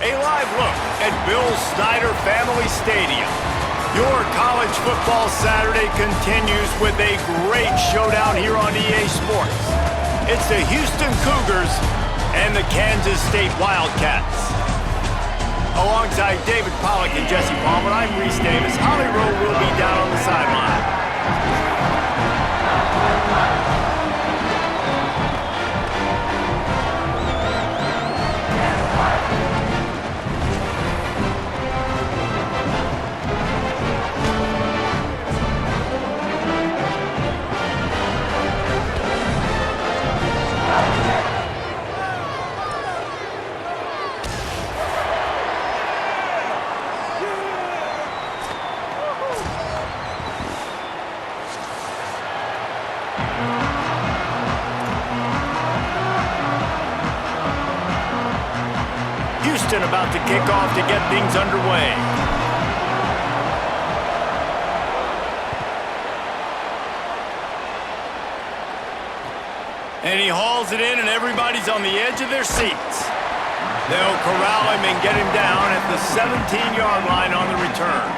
A live look at Bill Snyder Family Stadium. Your college football Saturday continues with a great showdown here on EA Sports. It's the Houston Cougars and the Kansas State Wildcats. Alongside David Pollack and Jesse Palmer, I'm Reese Davis. Holly Rowe will be down on the sideline. Houston about to kick off to get things underway. And he hauls it in, and everybody's on the edge of their seats. They'll corral him and get him down at the 17-yard line on the return.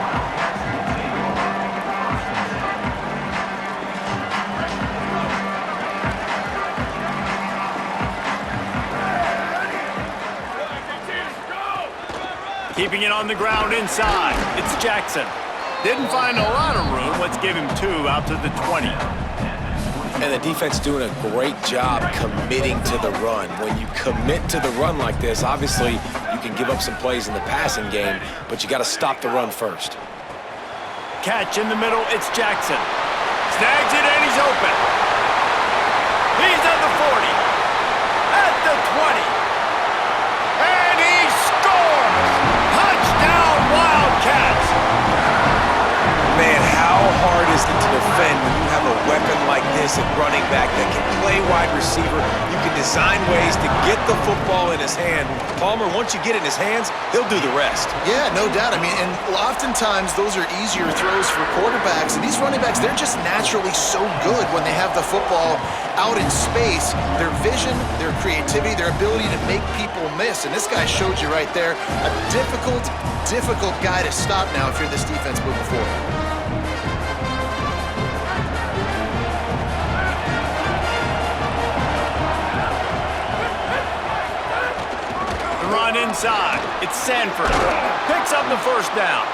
Keeping it on the ground inside. It's Jackson. Didn't find a lot of room. Let's give him 2 out to the 20. And the defense doing a great job committing to the run. When you commit to the run like this, obviously you can give up some plays in the passing game, but you got to stop the run first. Catch in the middle. It's Jackson. Snags it and he's open. He's at the 40. At the 20. And he scores! Touchdown, Wildcats! Man, how hard is it to defend when you have a weapon like this at running back that can play wide receiver? You can design ways to get the football in his hand. Palmer, once you get it in his hands, he'll do the rest. Yeah, no doubt. I mean, and oftentimes those are easier throws for quarterbacks. And these running backs, they're just naturally so good when they have the football out in space. Their vision, their creativity, their ability to make people miss. And this guy showed you right there, a difficult guy to stop now if you're this defense moving forward. Run inside. It's Sanford. Picks up the first down.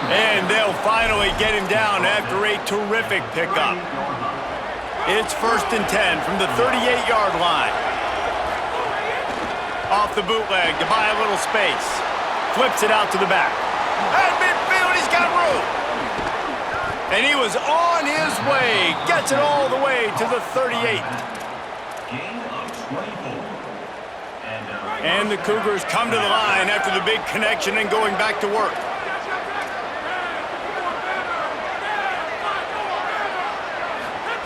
And they'll finally get him down after a terrific pickup. It's 1st and 10 from the 38-yard line. Off the bootleg to buy a little space. Flips it out to the back. At midfield, he's got room. And he was on his way. Gets it all the way to the 38. And the Cougars come to the line after the big connection and going back to work.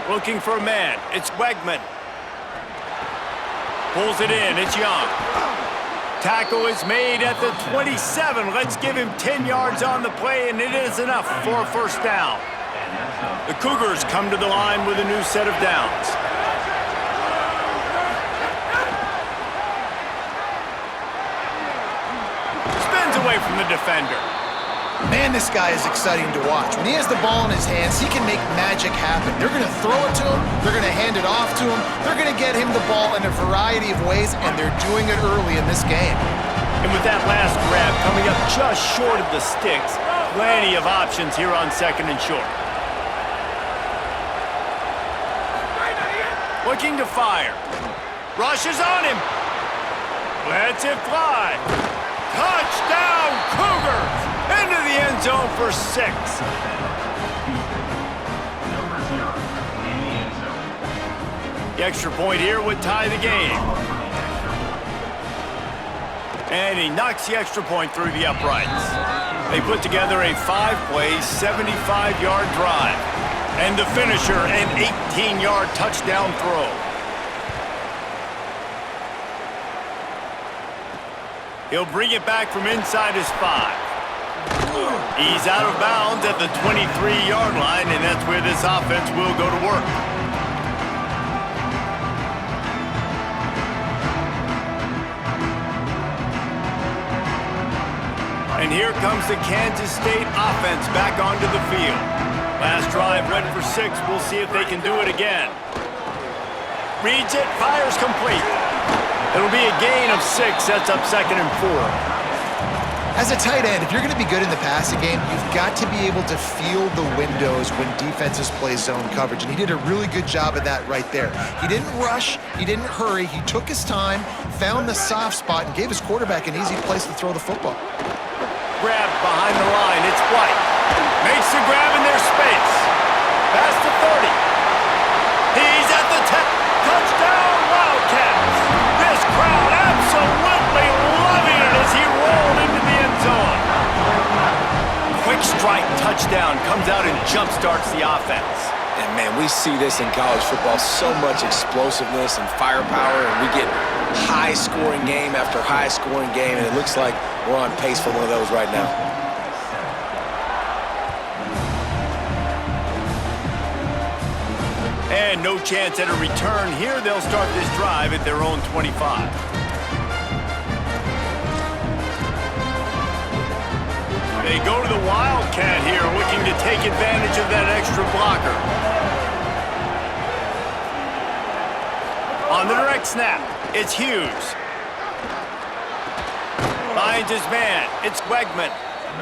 Looking for a man. It's Wegman. Pulls it in. It's Young. Tackle is made at the 27. Let's give him 10 yards on the play, and it is enough for a first down. The Cougars come to the line with a new set of downs. Away from the defender. Man, this guy is exciting to watch. When he has the ball in his hands, he can make magic happen. They're going to throw it to him. They're going to hand it off to him. They're going to get him the ball in a variety of ways, and they're doing it early in this game. And with that last grab coming up just short of the sticks, plenty of options here on 2nd and short. Looking to fire. Rushes on him. Lets it fly. Touchdown, Cougars! Into the end zone for 6. The extra point here would tie the game. And he knocks the extra point through the uprights. They put together a 5-play, 75-yard drive. And the finisher, an 18-yard touchdown throw. He'll bring it back from inside his 5. He's out of bounds at the 23-yard line, and that's where this offense will go to work. here comes the Kansas State offense back onto the field. Last drive went for 6. We'll see if they can do it again. Reads it, fires complete. It'll be a gain of 6, sets up 2nd and 4. As a tight end, if you're going to be good in the passing game, you've got to be able to feel the windows when defenses play zone coverage, and he did a really good job of that right there. He didn't rush, he didn't hurry, he took his time, found the soft spot, and gave his quarterback an easy place to throw the football. Grab behind the line, it's White. Makes the grab in their space. Past the 30. He's at the 10. Touchdown, Wildcats! This crowd absolutely loving it as he rolled into the end zone. Quick strike touchdown comes out and jump-starts the offense. And, man, we see this in college football, so much explosiveness and firepower, and we get high-scoring game after high-scoring game, and it looks like we're on pace for one of those right now. And no chance at a return here. They'll start this drive at their own 25. They go to the Wildcat here, looking to take advantage of that extra blocker. On the direct snap, it's Hughes. Finds his man, it's Wegman.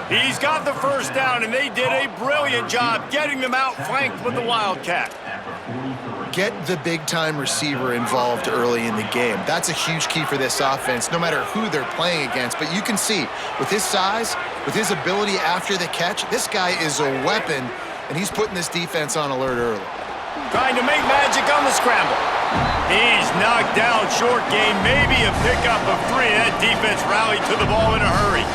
He's got the first down, and they did a brilliant job getting them out flanked with the Wildcat. Get the big-time receiver involved early in the game. That's a huge key for this offense, no matter who they're playing against. But you can see, with his size, with his ability after the catch, this guy is a weapon, and he's putting this defense on alert early. Trying to make magic on the scramble. He's knocked down short game, maybe a pickup of 3. That defense rallied to the ball in a hurry.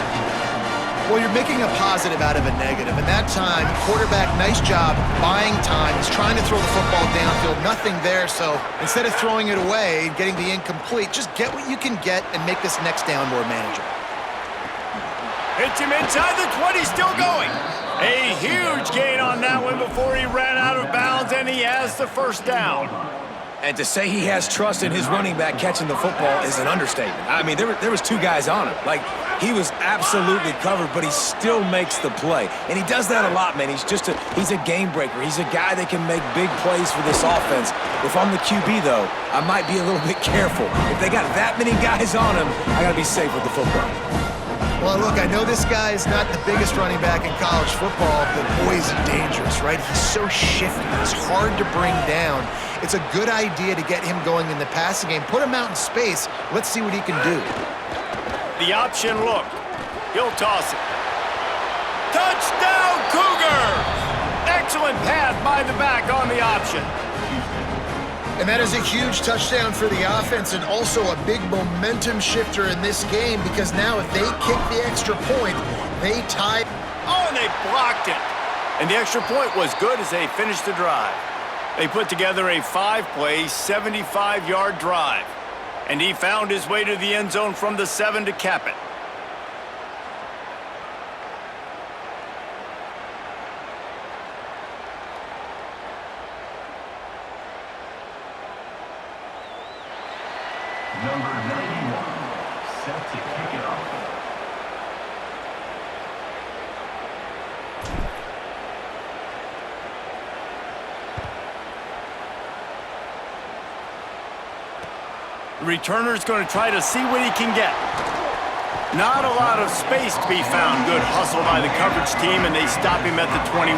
Well, you're making a positive out of a negative. And that time, quarterback, nice job buying time. He's trying to throw the football downfield. Nothing there, so instead of throwing it away and getting the incomplete, just get what you can get and make this next down more manageable. Hits him inside the 20, still going. A huge gain on that one before he ran out of bounds, and he has the first down. And to say he has trust in his running back catching the football is an understatement. I mean, there was 2 guys on him. Like, he was absolutely covered, but he still makes the play. And he does that a lot, man. He's a game breaker. He's a guy that can make big plays for this offense. If I'm the QB, though, I might be a little bit careful. If they got that many guys on him, I got to be safe with the football. Well, look, I know this guy is not the biggest running back in college football, but boy, is he dangerous, right? He's so shifty. He's hard to bring down. It's a good idea to get him going in the passing game. Put him out in space. Let's see what he can do. The option look. He'll toss it. Touchdown, Cougars! Excellent pass by the back on the option. And that is a huge touchdown for the offense and also a big momentum shifter in this game because now if they kick the extra point, they tie. Oh, and they blocked it. And the extra point was good as they finished the drive. They put together a 5-play, 75-yard drive. And he found his way to the end zone from the 7 to cap it. Number 91, set to kick it off. The returner's going to try to see what he can get. Not a lot of space to be found. Good hustle by the coverage team, and they stop him at the 21.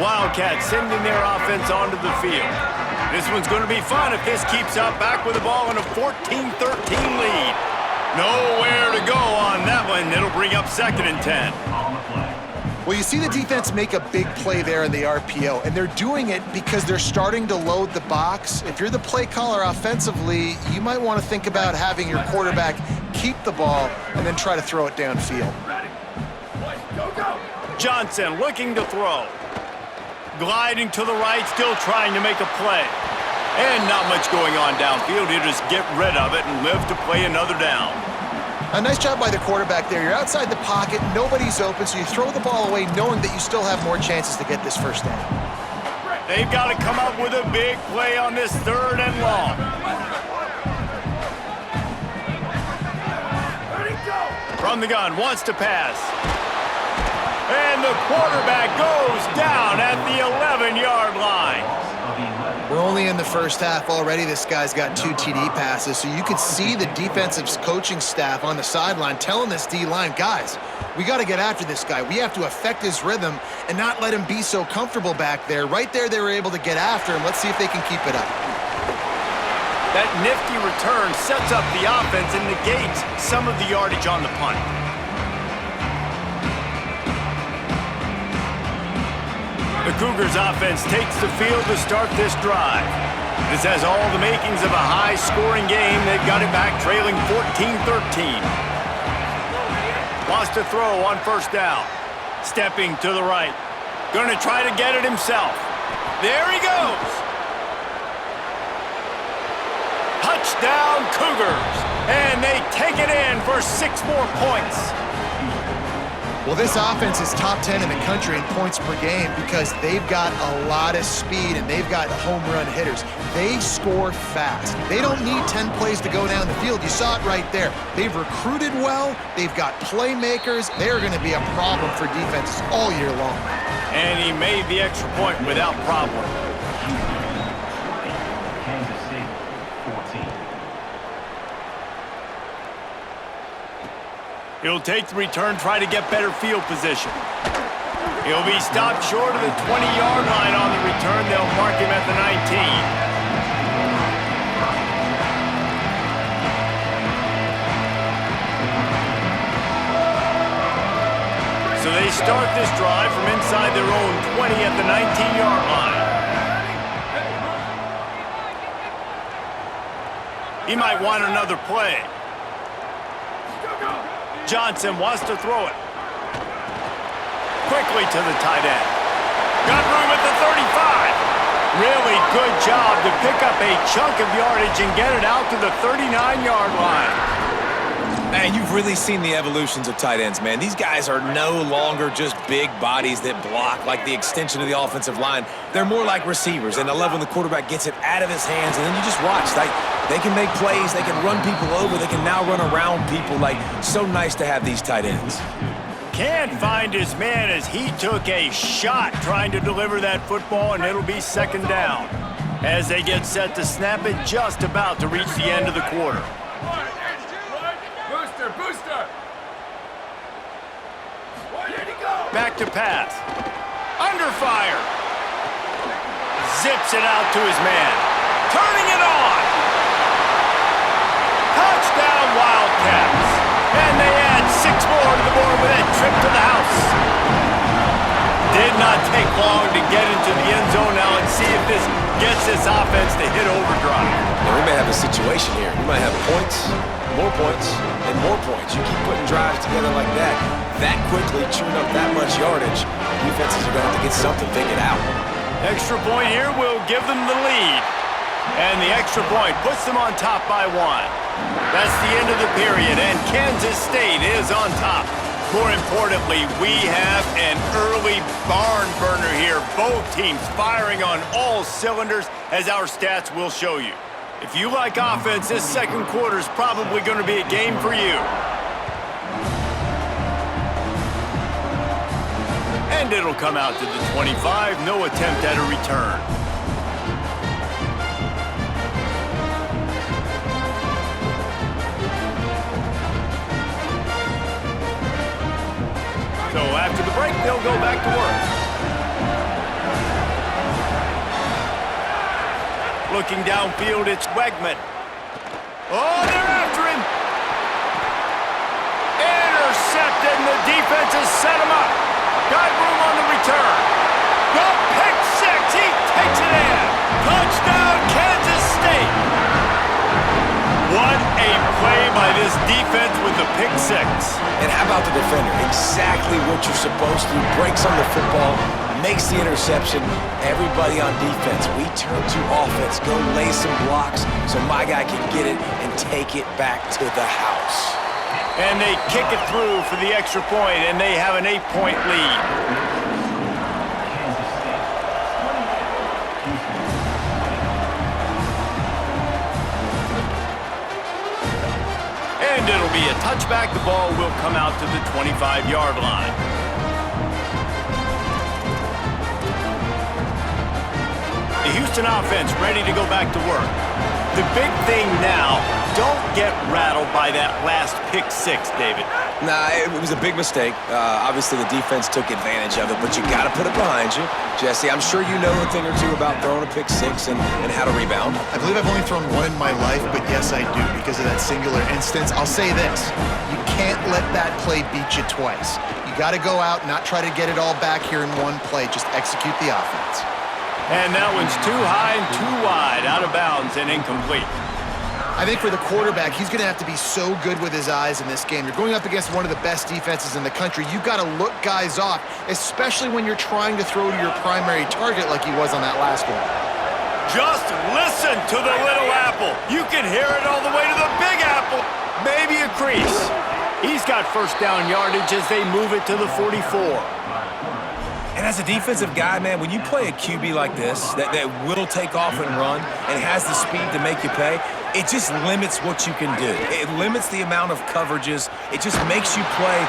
Wildcats sending their offense onto the field. This one's going to be fun if this keeps up. Back with the ball in a 14-13 lead. Nowhere to go on that one. It'll bring up 2nd and 10. Well, you see the defense make a big play there in the RPO, and they're doing it because they're starting to load the box. If you're the play caller offensively, you might want to think about having your quarterback keep the ball and then try to throw it downfield. Johnson looking to throw. Gliding to the right, still trying to make a play. And not much going on downfield. He'll just get rid of it and live to play another down. A nice job by the quarterback there. You're outside the pocket, nobody's open, so you throw the ball away knowing that you still have more chances to get this first down. They've got to come up with a big play on this 3rd and long. From the gun, wants to pass. And the quarterback goes down at the 11-yard line. We're only in the first half already. This guy's got 2 TD passes, so you could see the defensive coaching staff on the sideline telling this D-line, guys, we got to get after this guy. We have to affect his rhythm and not let him be so comfortable back there. Right there, they were able to get after him. Let's see if they can keep it up. That nifty return sets up the offense and negates some of the yardage on the punt. The Cougars offense takes the field to start this drive. This has all the makings of a high-scoring game. They've got it back trailing 14-13. Wants to throw on first down. Stepping to the right. Going to try to get it himself. There he goes. Touchdown Cougars. And they take it in for 6 more points. Well, this offense is top 10 in the country in points per game because they've got a lot of speed and they've got home run hitters. They score fast. They don't need 10 plays to go down the field. You saw it right there. They've recruited well. They've got playmakers. They're going to be a problem for defenses all year long. And he made the extra point without problem. Kansas State 14. He'll take the return, try to get better field position. He'll be stopped short of the 20-yard line on the return. They'll mark him at the 19. So they start this drive from inside their own 20 at the 19-yard line. He might want another play. Johnson wants to throw it. Quickly to the tight end. Got room at the 35. Really good job to pick up a chunk of yardage and get it out to the 39-yard line. Man, you've really seen the evolutions of tight ends, man. These guys are no longer just big bodies that block like the extension of the offensive line. They're more like receivers, and I love when the quarterback gets it out of his hands, and then you just watch. Like, they can make plays, they can run people over, they can now run around people. Like, so nice to have these tight ends. Can't find his man as he took a shot trying to deliver that football, and it'll be 2nd down. As they get set to snap it, just about to reach the end of the quarter. Booster! Back to pass. Under fire. Zips it out to his man. Turning it on. Touchdown Wildcats. And they add 6 more to the board with that trip to the house. Did not take long to get into the end zone. Now let's see if this gets this offense to hit overdrive. Now, we may have a situation here. We might have points, more points, and more points. You keep putting drives together like that quickly, chewing up that much yardage, defenses are going to have to get something figured out. Extra point here will give them the lead. And the extra point puts them on top by 1. That's the end of the period, and Kansas State is on top. More importantly, we have an early barn burner here. Both teams firing on all cylinders, as our stats will show you. If you like offense, this 2nd quarter is probably going to be a game for you. And it'll come out to the 25. No attempt at a return. So after the break, they'll go back to work. Looking downfield, it's Wegman. Oh, they're after him. Intercepted, and the defense has set him up. Got room on the return. The pick 6, he takes it in. Touchdown, Kansas State. What a play by this defense with the pick 6. And how about the defender? Exactly what you're supposed to. Breaks on the football, makes the interception. Everybody on defense, we turn to offense. Go lay some blocks so my guy can get it and take it back to the house. And they kick it through for the extra point, and they have an 8-point lead. And it'll be a touchback. The ball will come out to the 25-yard line. The Houston offense ready to go back to work. The big thing now, don't get rattled by that last pick six, David. Nah, it was a big mistake. Obviously, the defense took advantage of it, but you got to put it behind you. Jesse, I'm sure you know a thing or two about throwing a pick six and how to rebound. I believe I've only thrown one in my life, but yes, I do because of that singular instance. I'll say this. You can't let that play beat you twice. You got to go out, not try to get it all back here in one play. Just execute the offense. And that one's too high and too wide, out of bounds and incomplete. I think for the quarterback, he's going to have to be so good with his eyes in this game. You're going up against one of the best defenses in the country. You've got to look guys off, especially when you're trying to throw to your primary target like he was on that last one. Just listen to the little apple. You can hear it all the way to the big apple. Maybe a crease. He's got first down yardage as they move it to the 44. And as a defensive guy, man, when you play a QB like this that will take off and run and has the speed to make you pay, it just limits what you can do. It limits the amount of coverages. It just makes you play.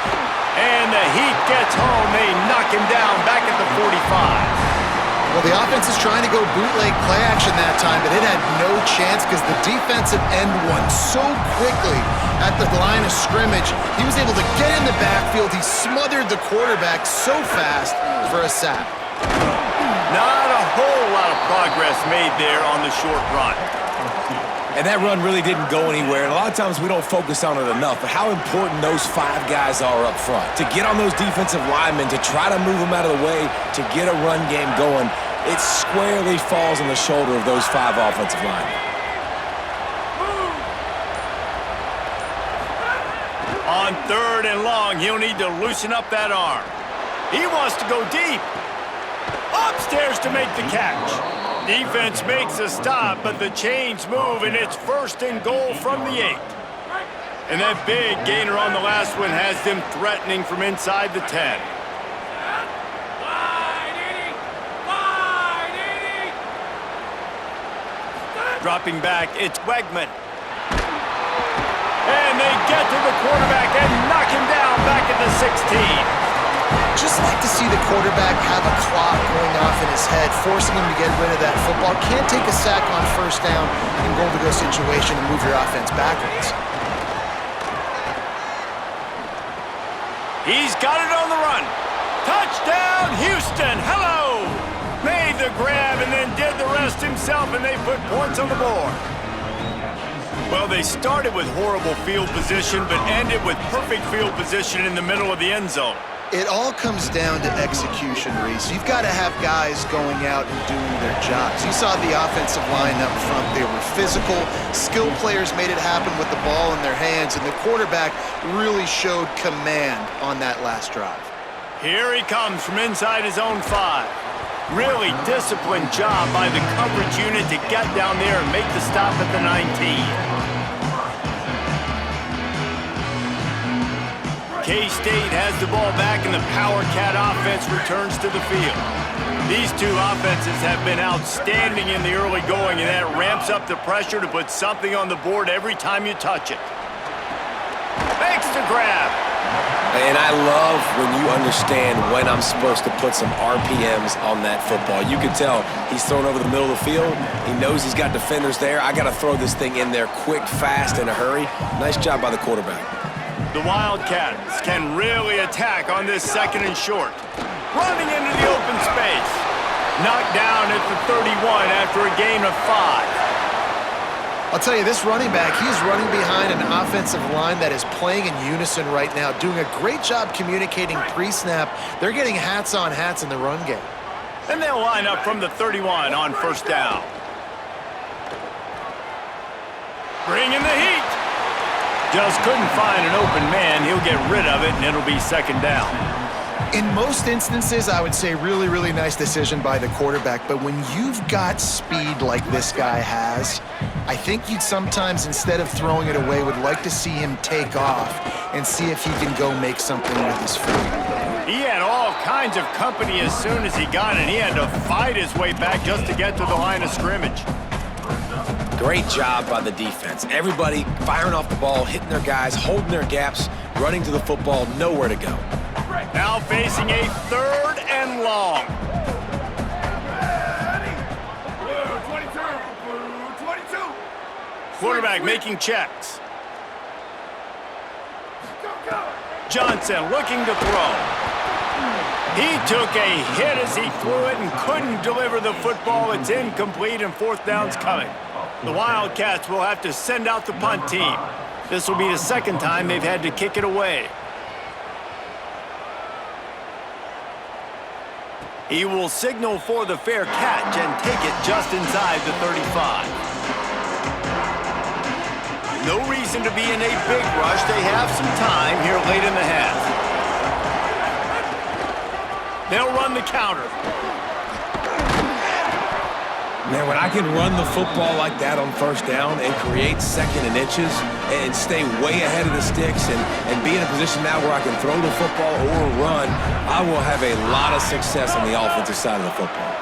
And the Heat gets home. They knock him down back at the 45. Well, the offense is trying to go bootleg play action that time, but it had no chance because the defensive end won so quickly at the line of scrimmage. He was able to get in the backfield. He smothered the quarterback so fast for a sack. Not a whole lot of progress made there on the short run. And that run really didn't go anywhere. And a lot of times we don't focus on it enough, but how important those five guys are up front. To get on those defensive linemen, to try to move them out of the way, to get a run game going, it squarely falls on the shoulder of those five offensive linemen. On 3rd and long, he'll need to loosen up that arm. He wants to go deep. Upstairs to make the catch. Defense makes a stop, but the chains move, and it's 1st and goal from the 8. And that big gainer on the last one has them threatening from inside the 10. Dropping back, it's Wegman. And they get to the quarterback and knock him down back at the 16. Just like to see the quarterback have a clock going off in his head, forcing him to get rid of that football. Can't take a sack on 1st down in goal-to-go situation and move your offense backwards. He's got it on the run. Touchdown, Houston. Hello. Made the grab and then did the rest himself, and they put points on the board. Well, they started with horrible field position, but ended with perfect field position in the middle of the end zone. It all comes down to execution, Reese. You've got to have guys going out and doing their jobs. You saw the offensive line up front. They were physical. Skilled players made it happen with the ball in their hands, and the quarterback really showed command on that last drive. Here he comes from inside his own 5. Really disciplined job by the coverage unit to get down there and make the stop at the 19. K-State has the ball back, and the Power Cat offense returns to the field. These two offenses have been outstanding in the early going, and that ramps up the pressure to put something on the board every time you touch it. Makes the grab. And I love when you understand when I'm supposed to put some RPMs on that football. You can tell he's thrown over the middle of the field. He knows he's got defenders there. I got to throw this thing in there quick, fast, in a hurry. Nice job by the quarterback. The Wildcats can really attack on this 2nd and short. Running into the open space. Knocked down at the 31 after a gain of 5. I'll tell you, this running back, he's running behind an offensive line that is playing in unison right now, doing a great job communicating pre-snap. They're getting hats on hats in the run game. And they'll line up from the 31 on 1st down. Bring in the heat. Just couldn't find an open man. He'll get rid of it, and it'll be 2nd down. In most instances, I would say really, really nice decision by the quarterback. But when you've got speed like this guy has, I think you'd sometimes, instead of throwing it away, would like to see him take off and see if he can go make something with his feet. He had all kinds of company as soon as he got it. He had to fight his way back just to get to the line of scrimmage. Great job by the defense. Everybody firing off the ball, hitting their guys, holding their gaps, running to the football, nowhere to go. Now facing a 3rd and long. Blue 22. Quarterback making checks. Johnson looking to throw. He took a hit as he threw it and couldn't deliver the football. It's incomplete and 4th down's coming. The Wildcats will have to send out the punt team. This will be the 2nd time they've had to kick it away. He will signal for the fair catch and take it just inside the 35. No reason to be in a big rush. They have some time here late in the half. They'll run the counter. Man, when I can run the football like that on 1st down and create 2nd and inches and stay way ahead of the sticks and be in a position now where I can throw the football or run, I will have a lot of success on the offensive side of the football.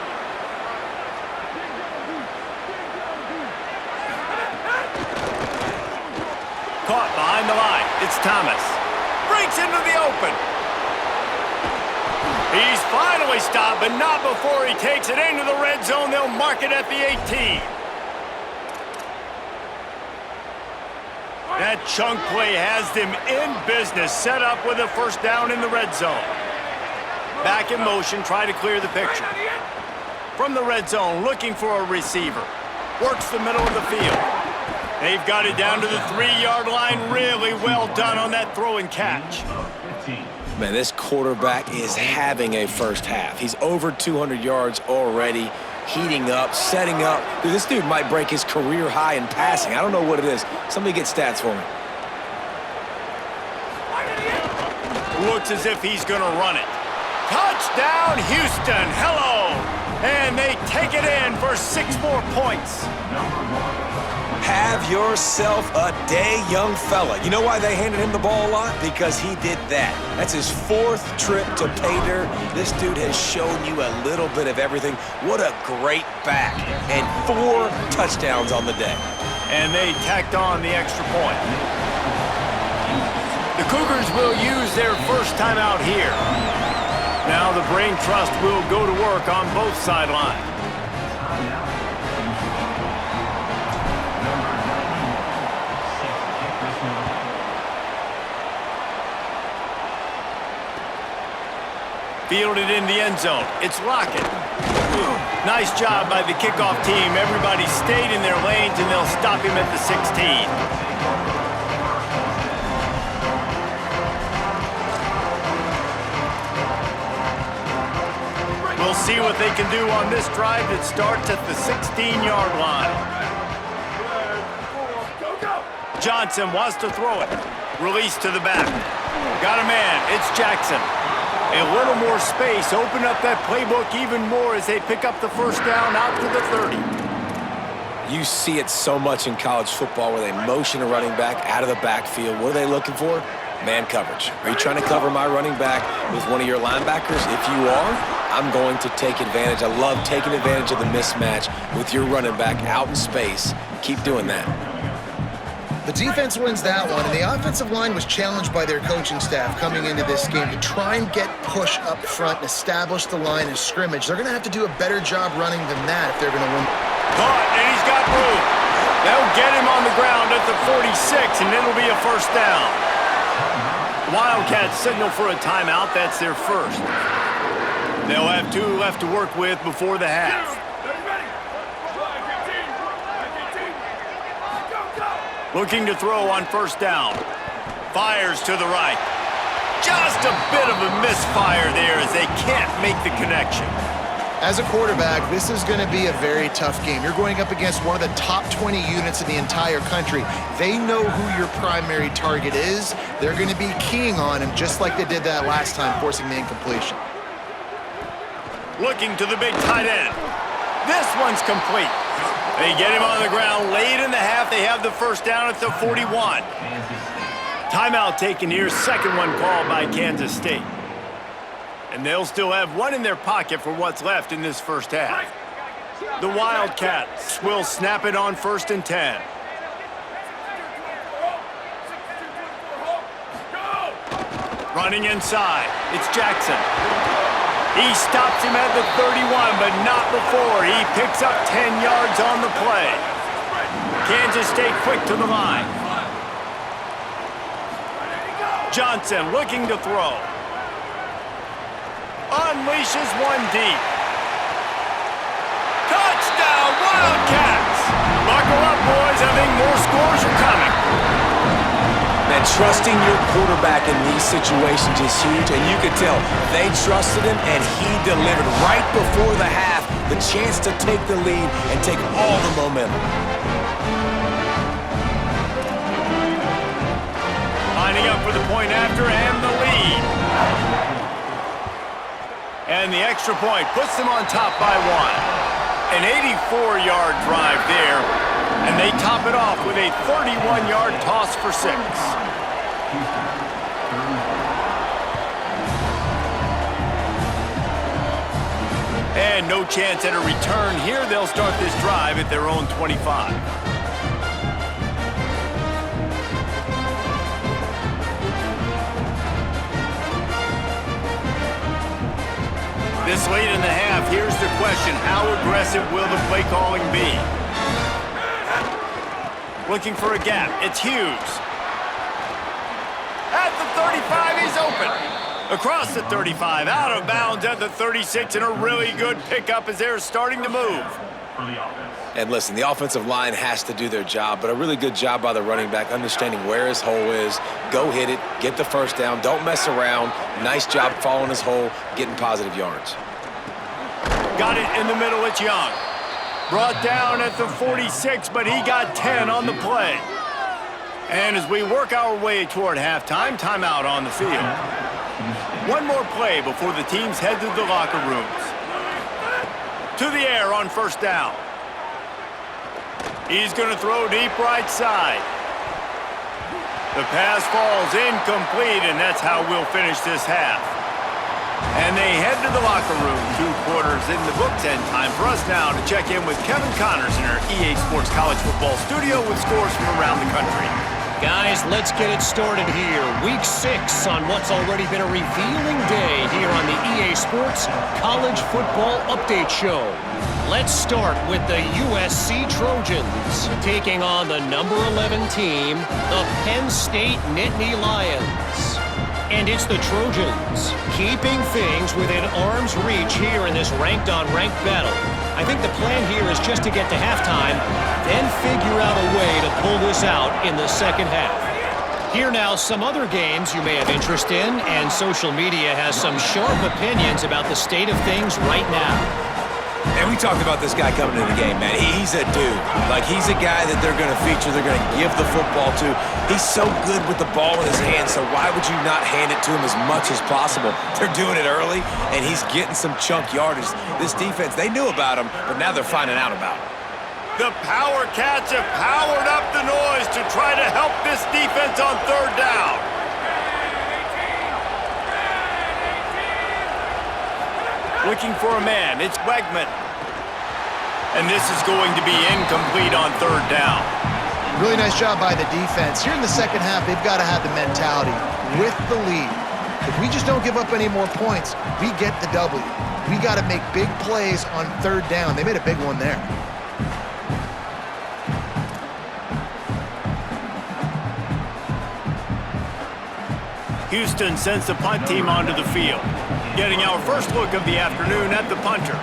Caught behind the line. It's Thomas. Breaks into the open. He's finally stopped, but not before he takes it into the red zone. They'll mark it at the 18. That chunk play has them in business, set up with a 1st down in the red zone. Back in motion, try to clear the picture. From the red zone, looking for a receiver. Works the middle of the field. They've got it down to the 3-yard line. Really well done on that throw and catch. Man, this quarterback is having a 1st half. He's over 200 yards already, heating up, setting up. Dude, this dude might break his career high in passing. I don't know what it is. Somebody get stats for me. Looks as if he's going to run it. Touchdown, Houston. Hello. And they take it in for 6 more points. Have yourself a day, young fella. You know why they handed him the ball a lot? Because he did that. That's his 4th trip to pay dirt. This dude has shown you a little bit of everything. What a great back. And 4 touchdowns on the day. And they tacked on the extra point. The Cougars will use their 1st timeout here. Now the Brain Trust will go to work on both sidelines. Fielded in the end zone. It's Lockett. Nice job by the kickoff team. Everybody stayed in their lanes, and they'll stop him at the 16. We'll see what they can do on this drive that starts at the 16-yard line. Johnson wants to throw it. Release to the back. Got a man. It's Jackson. A little more space, open up that playbook even more as they pick up the 1st down out to the 30. You see it so much in college football where they motion a running back out of the backfield. What are they looking for? Man coverage. Are you trying to cover my running back with one of your linebackers? If you are, I'm going to take advantage. I love taking advantage of the mismatch with your running back out in space. Keep doing that. The defense wins that one, and the offensive line was challenged by their coaching staff coming into this game to try and get push up front and establish the line of scrimmage. They're going to have to do a better job running than that if they're going to win. Caught, and he's got room. They'll get him on the ground at the 46, and it'll be a 1st down. The Wildcats signal for a timeout. That's their 1st. They'll have 2 left to work with before the half. Looking to throw on 1st down. Fires to the right. Just a bit of a misfire there as they can't make the connection. As a quarterback, this is going to be a very tough game. You're going up against one of the top 20 units in the entire country. They know who your primary target is. They're going to be keying on him just like they did that last time, forcing the incompletion. Looking to the big tight end. This one's complete. They get him on the ground late in the half. They have the first down at the 41. Timeout taken here. Second one called by Kansas State. And they'll still have one in their pocket for what's left in this first half. The Wildcats will snap it on 1st and 10. Running inside, it's Jackson. He stops him at the 31, but not before. He picks up 10 yards on the play. Kansas State quick to the line. Johnson looking to throw. Unleashes one deep. Touchdown, Wildcats! Buckle up, boys. I think more scores are coming. Man, trusting your quarterback in these situations is huge, and you could tell they trusted him, and he delivered right before the half, the chance to take the lead and take all the momentum. Lining up for the point after and the lead. And the extra point puts them on top by one. An 84-yard drive there, and they top it off with a 31-yard toss for 6. And no chance at a return here. They'll start this drive at their own 25. This late in the half, here's the question. How aggressive will the play calling be? Looking for a gap. It's Hughes. At the 35, he's open. Across the 35, out of bounds at the 36, and a really good pickup as they're starting to move. And listen, the offensive line has to do their job, but a really good job by the running back, understanding where his hole is. Go hit it, get the first down, don't mess around. Nice job following his hole, getting positive yards. Got it in the middle, it's Young. Brought down at the 46, but he got 10 on the play. And as we work our way toward halftime, timeout on the field. One more play before the teams head to the locker rooms. To the air on first down. He's going to throw deep right side. The pass falls incomplete, and that's how we'll finish this half. And they head to the locker room. 2 quarters in the books, and time for us now to check in with Kevin Connors in our EA Sports College Football studio with scores from around the country. Guys, let's get it started here. Week 6 on what's already been a revealing day here on the EA Sports College Football Update Show. Let's start with the USC Trojans taking on the number 11 team, the Penn State Nittany Lions. And it's the Trojans keeping things within arm's reach here in this ranked-on-ranked battle. I think the plan here is just to get to halftime, then figure out a way to pull this out in the second half. Here now, some other games you may have interest in, and social media has some sharp opinions about the state of things right now. And we talked about this guy coming into the game, man. He's a dude. Like, he's a guy that they're going to feature, they're going to give the football to. He's so good with the ball in his hands, so why would you not hand it to him as much as possible? They're doing it early, and he's getting some chunk yardage. This defense, they knew about him, but now they're finding out about him. The Power Cats have powered up the noise to try to help this defense on third down. Looking for a man, it's Wegman. And this is going to be incomplete on third down. Really nice job by the defense. Here in the second half, they've got to have the mentality with the lead. If we just don't give up any more points, we get the W. We got to make big plays on third down. They made a big one there. Houston sends the punt team onto the field. Getting our first look of the afternoon at the punter.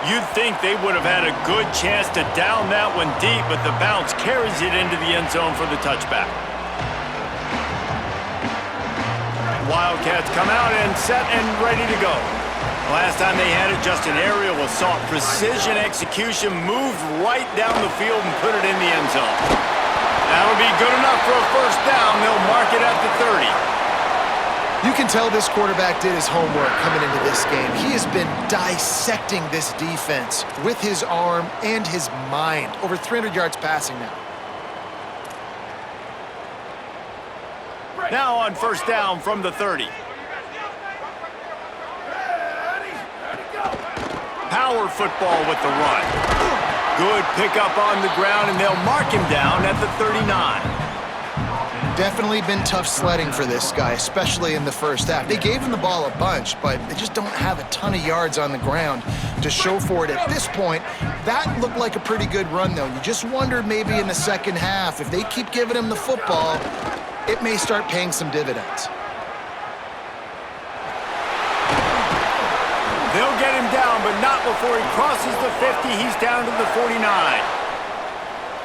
You'd think they would have had a good chance to down that one deep, but the bounce carries it into the end zone for the touchback. Wildcats come out and set and ready to go. Last time they had it, just an aerial assault. Precision execution, moved right down the field and put it in the end zone. That'll be good enough for a first down. They'll mark it at the 30. You can tell this quarterback did his homework coming into this game. He has been dissecting this defense with his arm and his mind. Over 300 yards passing now. Now on first down from the 30. Power football with the run. Good pickup on the ground, and they'll mark him down at the 39. Definitely been tough sledding for this guy, especially in the first half. They gave him the ball a bunch, but they just don't have a ton of yards on the ground to show for it at this point. That looked like a pretty good run, though. You just wondered maybe in the second half, if they keep giving him the football, it may start paying some dividends. They'll get him down, but not before he crosses the 50. He's down to the 49.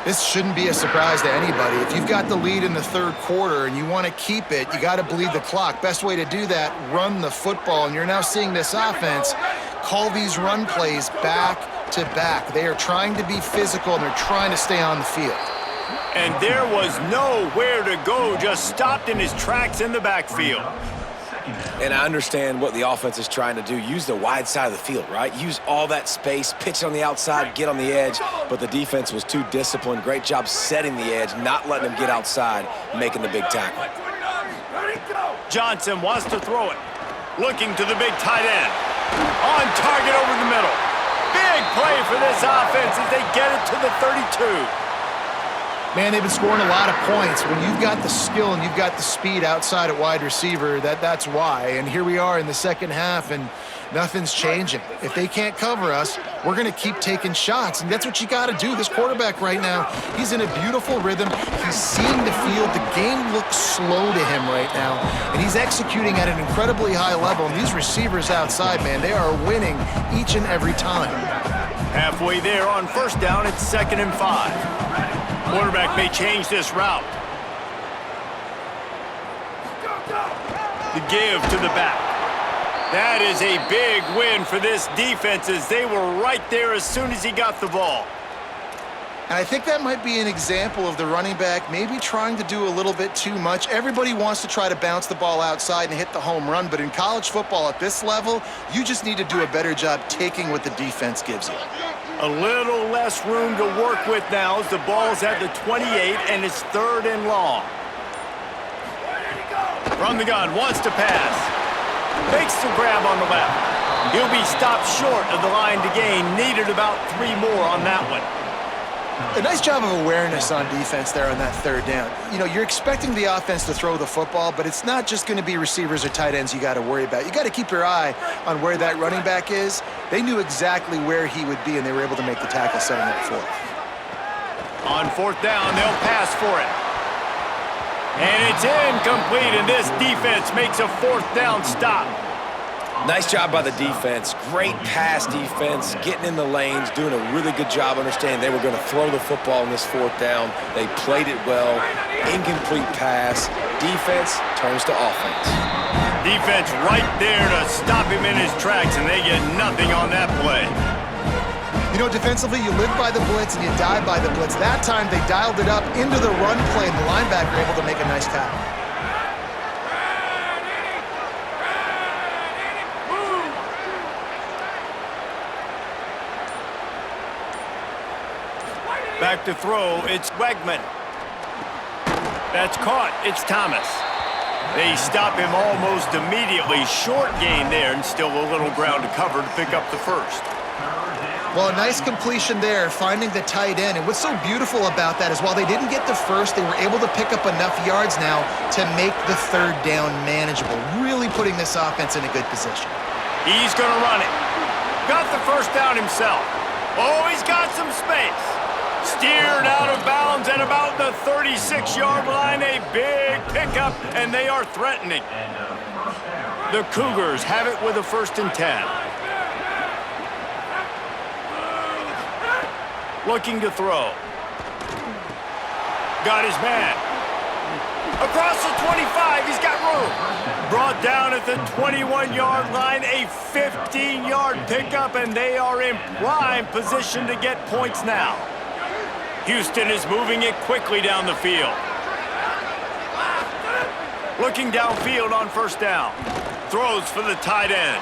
This shouldn't be a surprise to anybody. If you've got the lead in the third quarter and you want to keep it, you got to bleed the clock. Best way to do that, run the football. And you're now seeing this offense call these run plays back to back. They are trying to be physical, and they're trying to stay on the field. And there was nowhere to go, just stopped in his tracks in the backfield. And I understand what the offense is trying to do. Use the wide side of the field, right? Use all that space, pitch on the outside, get on the edge. But the defense was too disciplined. Great job setting the edge, not letting them get outside, making the big tackle. Johnson wants to throw it. Looking to the big tight end. On target over the middle. Big play for this offense as they get it to the 32. Man, they've been scoring a lot of points. When you've got the skill and you've got the speed outside at wide receiver, that's why. And here we are in the second half, and nothing's changing. If they can't cover us, we're going to keep taking shots, and that's what you got to do. This quarterback right now, he's in a beautiful rhythm. He's seeing the field. The game looks slow to him right now, and he's executing at an incredibly high level. And these receivers outside, man, they are winning each and every time. Halfway there on first down, it's 2nd and 5. Quarterback may change this route. The give to the back. That is a big win for this defense as they were right there as soon as he got the ball. And I think that might be an example of the running back maybe trying to do a little bit too much. Everybody wants to try to bounce the ball outside and hit the home run, but in college football at this level, you just need to do a better job taking what the defense gives you. A little less room to work with now as the ball's at the 28 and it's 3rd and long. From the gun, wants to pass. Makes the grab on the left. He'll be stopped short of the line to gain. Needed about 3 more on that one. A nice job of awareness on defense there on that 3rd down. You know, you're expecting the offense to throw the football, but it's not just going to be receivers or tight ends you got to worry about. You got to keep your eye on where that running back is. They knew exactly where he would be, and they were able to make the tackle setting up 4th. On 4th down, they'll pass for it. And it's incomplete, and this defense makes a 4th down stop. Nice job by the defense. Great pass defense, getting in the lanes, doing a really good job understanding they were going to throw the football in this 4th down. They played it well. Incomplete pass. Defense turns to offense. Defense right there to stop him in his tracks, and they get nothing on that play. You know, defensively, you live by the blitz and you die by the blitz. That time, they dialed it up into the run play, and the linebacker able to make a nice tackle. Back to throw, it's Wegman. That's caught, it's Thomas. They stop him almost immediately. Short gain there, and still a little ground to cover to pick up the 1st. Well, a nice completion there, finding the tight end. And what's so beautiful about that is while they didn't get the 1st, they were able to pick up enough yards now to make the 3rd down manageable, really putting this offense in a good position. He's going to run it. Got the 1st down himself. Oh, he's got some space. Steered out of bounds at about the 36-yard line. A big pickup, and they are threatening. The Cougars have it with a 1st and 10. Looking to throw. Got his man. Across the 25, he's got room. Brought down at the 21-yard line, a 15-yard pickup, and they are in prime position to get points now. Houston is moving it quickly down the field. Looking downfield on first down. Throws for the tight end.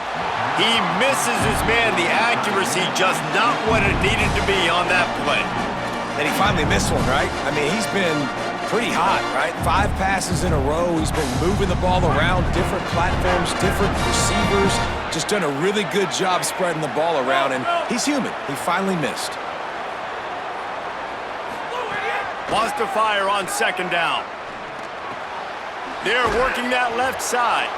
He misses his man. The accuracy just not what it needed to be on that play. And he finally missed one, right? I mean, he's been pretty hot, right? 5 passes in a row. He's been moving the ball around, different platforms, different receivers. Just done a really good job spreading the ball around, and he's human. He finally missed. Lost to fire on second down. They're working that left side.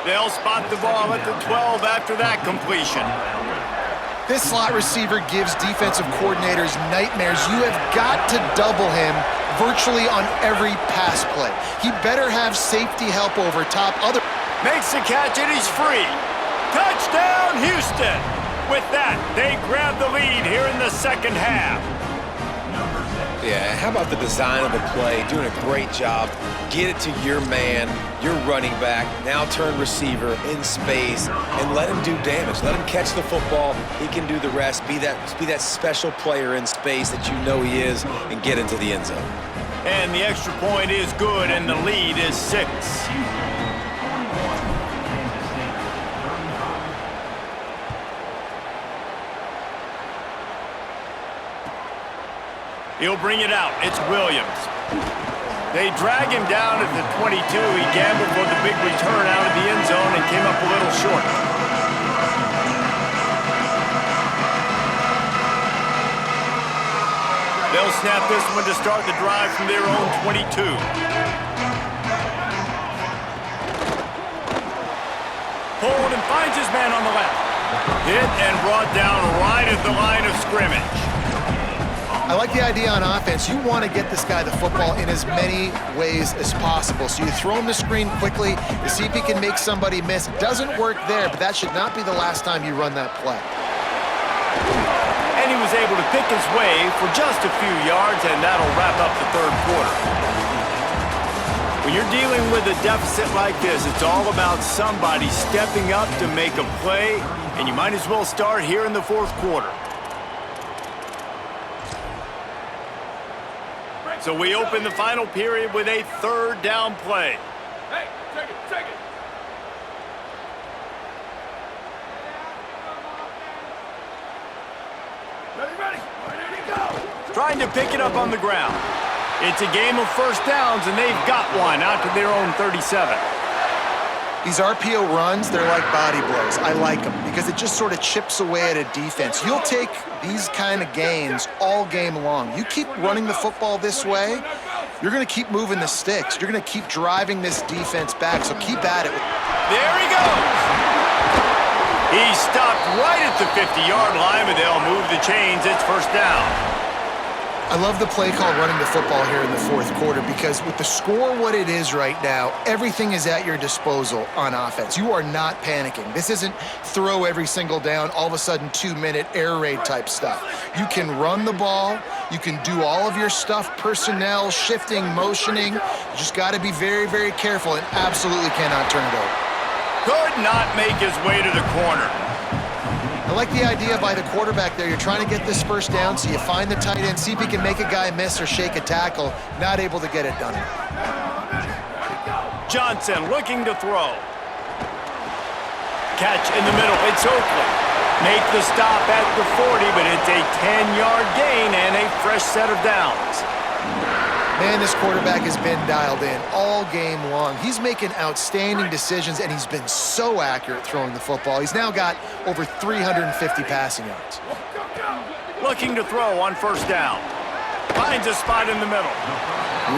They'll spot the ball at the 12 after that completion. This slot receiver gives defensive coordinators nightmares. You have got to double him virtually on every pass play. He better have safety help over top. Makes the catch and he's free. Touchdown, Houston! With that, they grab the lead here in the second half. Yeah, how about the design of the play? Doing a great job. Get it to your man, your running back, now turn receiver in space, and let him do damage. Let him catch the football. He can do the rest. Be that special player in space that you know he is, and get into the end zone. And the extra point is good, and the lead is 6. He'll bring it out. It's Williams. They drag him down at the 22. He gambled for the big return out of the end zone and came up a little short. They'll snap this one to start the drive from their own 22. Pulled and finds his man on the left. Hit and brought down right at the line of scrimmage. I like the idea on offense. You want to get this guy the football in as many ways as possible. So you throw him the screen quickly to see if he can make somebody miss. It doesn't work there, but that should not be the last time you run that play. And he was able to pick his way for just a few yards, and that'll wrap up the third quarter. When you're dealing with a deficit like this, it's all about somebody stepping up to make a play, and you might as well start here in the fourth quarter. So we open the final period with a third down play. Hey, take it. Ready. Ready to go. Trying to pick it up on the ground. It's a game of first downs, and they've got one out to their own 37. These RPO runs, they're like body blows. I like them because it just sort of chips away at a defense. You'll take these kind of gains all game long. You keep running the football this way, you're going to keep moving the sticks. You're going to keep driving this defense back, so keep at it. There he goes. He stopped right at the 50-yard line, but they'll move the chains. It's first down. I love the play call running the football here in the fourth quarter because with the score what it is right now, everything is at your disposal on offense. You are not panicking. This isn't throw every single down, all of a sudden 2-minute air raid type stuff. You can run the ball. You can do all of your stuff, personnel, shifting, motioning. You just got to be very, very careful and absolutely cannot turn it over. Could not make his way to the corner. I like the idea by the quarterback there. You're trying to get this first down, so you find the tight end, see if he can make a guy miss or shake a tackle. Not able to get it done. Johnson looking to throw. Catch in the middle. It's Oakley. Make the stop at the 40, but it's a 10-yard gain and a fresh set of downs. Man, this quarterback has been dialed in all game long. He's making outstanding decisions, and he's been so accurate throwing the football. He's now got over 350 passing yards. Looking to throw on first down. Finds a spot in the middle.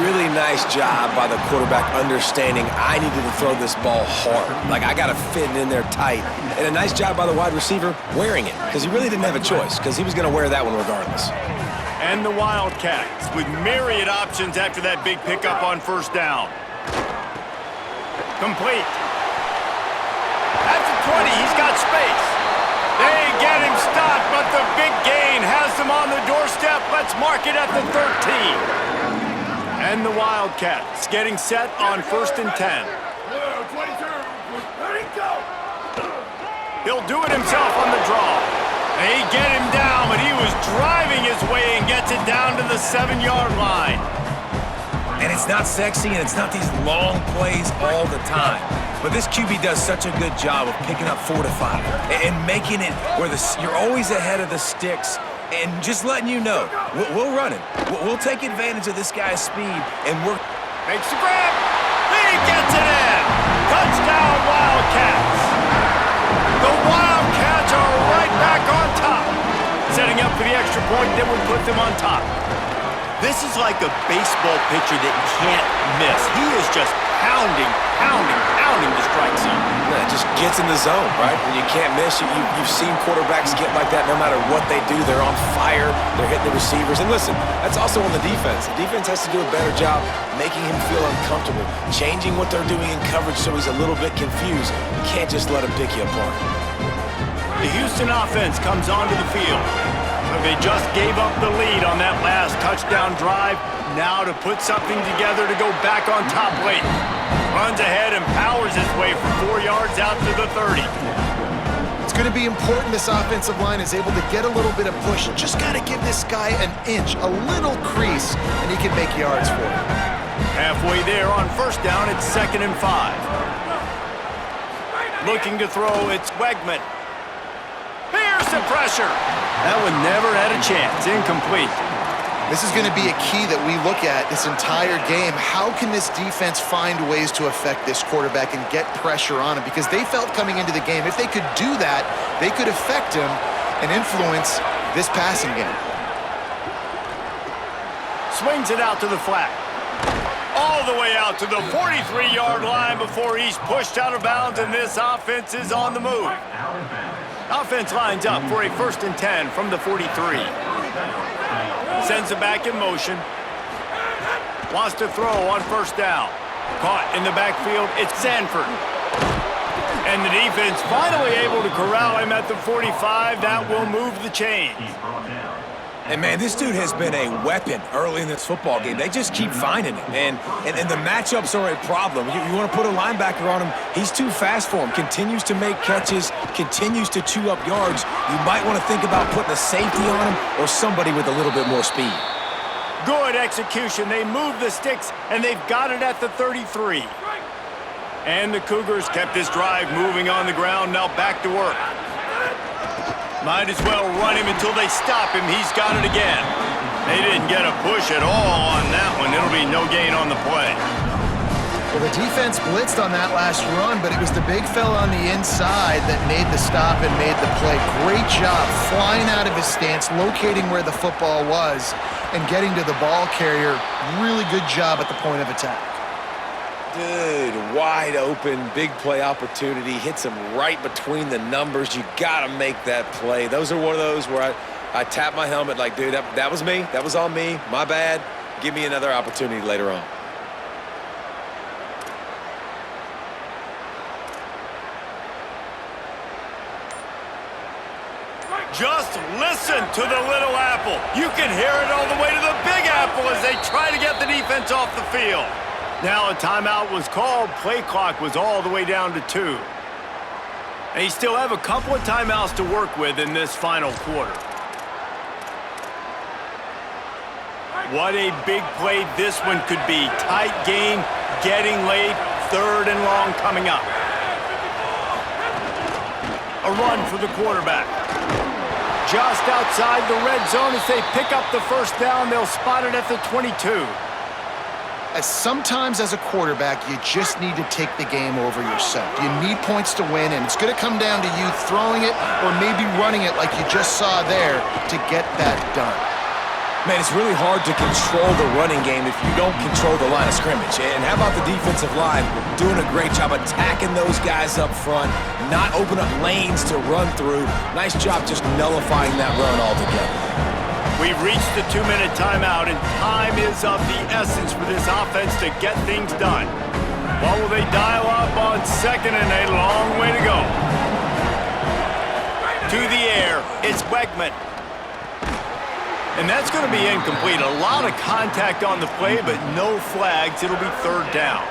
Really nice job by the quarterback understanding I needed to throw this ball hard. Like, I got to fit it in there tight. And a nice job by the wide receiver wearing it, because he really didn't have a choice, because he was going to wear that one regardless. And the Wildcats with myriad options after that big pickup on first down. Complete. At the 20, he's got space. They get him stop, but the big gain has them on the doorstep. Let's mark it at the 13. And the Wildcats getting set on 1st and 10. 22. Ready, go. He'll do it himself on the draw. They get him down, but he was driving his way and gets it down to the 7-yard line. And it's not sexy, and it's not these long plays all the time. But this QB does such a good job of picking up 4 to 5 and making it where you're always ahead of the sticks and just letting you know, we'll run it. We'll take advantage of this guy's speed, and Makes the grab. He gets it in. Touchdown, Wildcats. The Wildcats are right back on top. Setting up for the extra point that would put them on top. This is like a baseball pitcher that can't miss. He is just pounding the strike zone. Yeah, it just gets in the zone, right? When you can't miss, you've seen quarterbacks get like that no matter what they do. They're on fire. They're hitting the receivers. And listen, that's also on the defense. The defense has to do a better job making him feel uncomfortable, changing what they're doing in coverage so he's a little bit confused. You can't just let him pick you apart. The Houston offense comes onto the field. They just gave up the lead on that last touchdown drive. Now to put something together to go back on top late. Runs ahead and powers his way for 4 yards out to the 30. It's going to be important this offensive line is able to get a little bit of push. Just got to give this guy an inch, a little crease, and he can make yards for it. Halfway there on 1st down, it's 2nd and 5. Looking to throw, it's Wegman. Here's the pressure. That one never had a chance. Incomplete. This is going to be a key that we look at this entire game. How can this defense find ways to affect this quarterback and get pressure on him? Because they felt coming into the game, if they could do that, they could affect him and influence this passing game. Swings it out to the flat. All the way out to the 43-yard line before he's pushed out of bounds, and this offense is on the move. Offense lines up for a 1st and 10 from the 43. Sends it back in motion. Wants to throw on 1st down. Caught in the backfield, it's Sanford. And the defense finally able to corral him at the 45. That will move the chains. And, man, this dude has been a weapon early in this football game. They just keep finding him. And the matchups are a problem. You want to put a linebacker on him, he's too fast for him. Continues to make catches, continues to chew up yards. You might want to think about putting a safety on him or somebody with a little bit more speed. Good execution. They move the sticks, and they've got it at the 33. And the Cougars kept this drive moving on the ground. Now back to work. Might as well run him until they stop him. He's got it again. They didn't get a push at all on that one. It'll be no gain on the play. Well, the defense blitzed on that last run, but it was the big fella on the inside that made the stop and made the play. Great job flying out of his stance, locating where the football was, and getting to the ball carrier. Really good job at the point of attack. Dude, wide open, big play opportunity, hits him right between the numbers. You got to make that play. Those are one of those where I tap my helmet like, dude, that was me. That was on me. My bad. Give me another opportunity later on. Just listen to the little apple. You can hear it all the way to the big apple as they try to get the defense off the field. Now a timeout was called. Play clock was all the way down to 2. And you still have a couple of timeouts to work with in this final quarter. What a big play this one could be. Tight game, getting late, 3rd and long coming up. A run for the quarterback. Just outside the red zone as they pick up the 1st down. They'll spot it at the 22. Sometimes as a quarterback, you just need to take the game over yourself. You need points to win, and it's going to come down to you throwing it or maybe running it like you just saw there to get that done. Man, it's really hard to control the running game if you don't control the line of scrimmage. And how about the defensive line doing a great job attacking those guys up front, not open up lanes to run through. Nice job just nullifying that run altogether. We've reached the 2-minute timeout, and time is of the essence for this offense to get things done. What will they dial up on 2nd and a long way to go? to the air. It's Weigman. And that's going to be incomplete. A lot of contact on the play, but no flags. It'll be third down.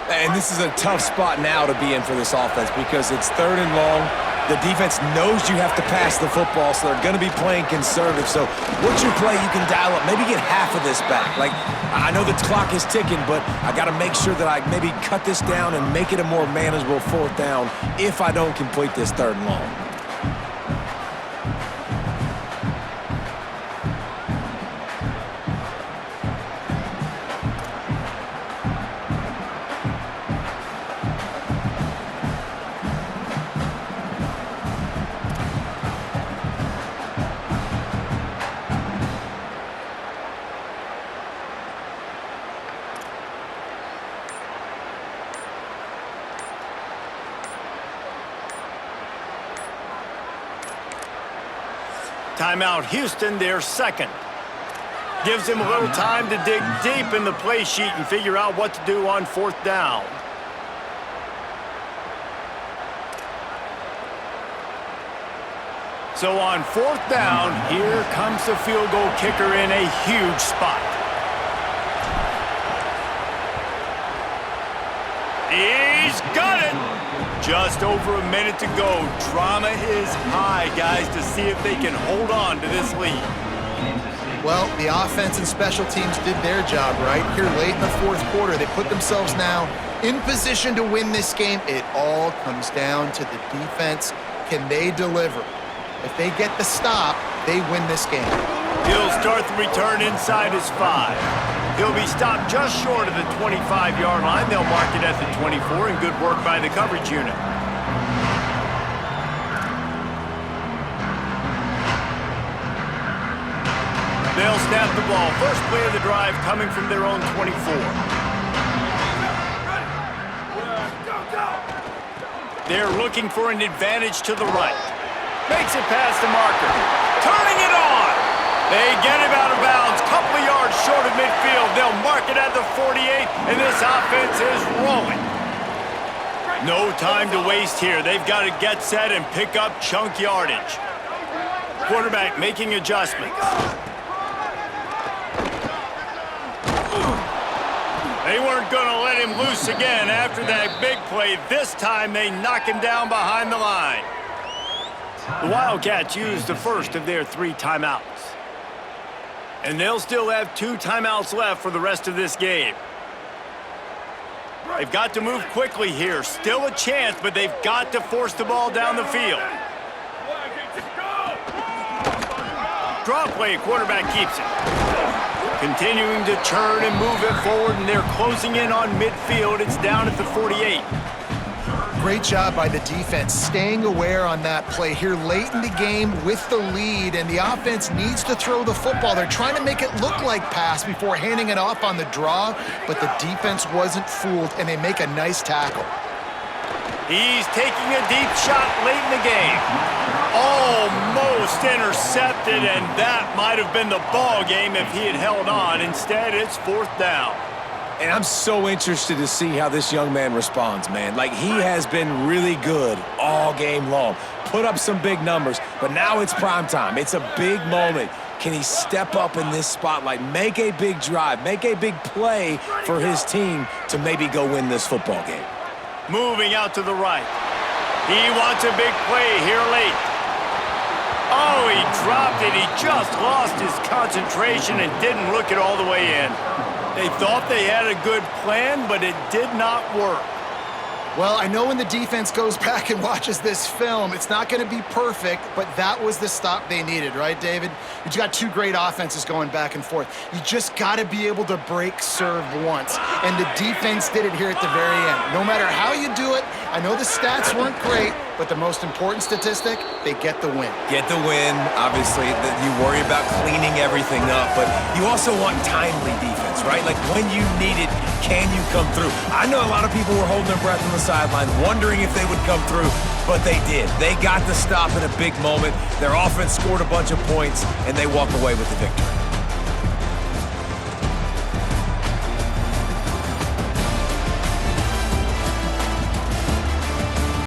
And this is a tough spot now to be in for this offense because it's third and long. The defense knows you have to pass the football, so they're going to be playing conservative. So what's your play you can dial up? Maybe get half of this back. Like, I know the clock is ticking, but I got to make sure that I maybe cut this down and make it a more manageable fourth down if I don't complete this third and long. Timeout Houston, their second. Gives him a little time to dig deep in the play sheet and figure out what to do on fourth down. So on fourth down, here comes the field goal kicker in a huge spot. He's got it! Just over a minute to go. Drama is high, guys, to see if they can hold on to this lead. Well, the offense and special teams did their job, right? Here late in the fourth quarter, they put themselves now in position to win this game. It all comes down to the defense. Can they deliver? If they get the stop, they win this game. He'll start the return inside his 5. He'll be stopped just short of the 25-yard line. They'll mark it at the 24, and good work by the coverage unit. They'll snap the ball. First play of the drive coming from their own 24. They're looking for an advantage to the right. Makes it past the marker. Turning it on. They get him out of bounds. Couple of yards short of midfield. They'll mark it at the 48, and this offense is rolling. No time to waste here. They've got to get set and pick up chunk yardage. Quarterback making adjustments. They weren't going to let him loose again after that big play. This time they knock him down behind the line. The Wildcats used the first of their 3 timeouts. And they'll still have 2 timeouts left for the rest of this game. They've got to move quickly here. Still a chance, but they've got to force the ball down the field. Draw play, quarterback keeps it. Continuing to turn and move it forward, and they're closing in on midfield. It's down at the 48. Great job by the defense, staying aware on that play here late in the game with the lead, and the offense needs to throw the football. They're trying to make it look like pass before handing it off on the draw, but the defense wasn't fooled, and they make a nice tackle. He's taking a deep shot late in the game. Almost intercepted, and that might have been the ball game if he had held on. Instead, it's fourth down. And I'm so interested to see how this young man responds, man. Like, he has been really good all game long. Put up some big numbers, but now it's prime time. It's a big moment. Can he step up in this spotlight, make a big drive, make a big play for his team to maybe go win this football game? Moving out to the right. He wants a big play here late. Oh, he dropped it. He just lost his concentration and didn't look it all the way in. They thought they had a good plan, but it did not work. Well, I know when the defense goes back and watches this film, it's not going to be perfect, but that was the stop they needed, right, David? You've got 2 great offenses going back and forth. You just got to be able to break serve once, and the defense did it here at the very end. No matter how you do it, I know the stats weren't great, but the most important statistic, they get the win. Get the win. Obviously, you worry about cleaning everything up, but you also want timely defense, right? Like, when you need it, can you come through? I know a lot of people were holding their breath on the sideline, wondering if they would come through, but they did. They got the stop in a big moment. Their offense scored a bunch of points, and they walk away with the victory.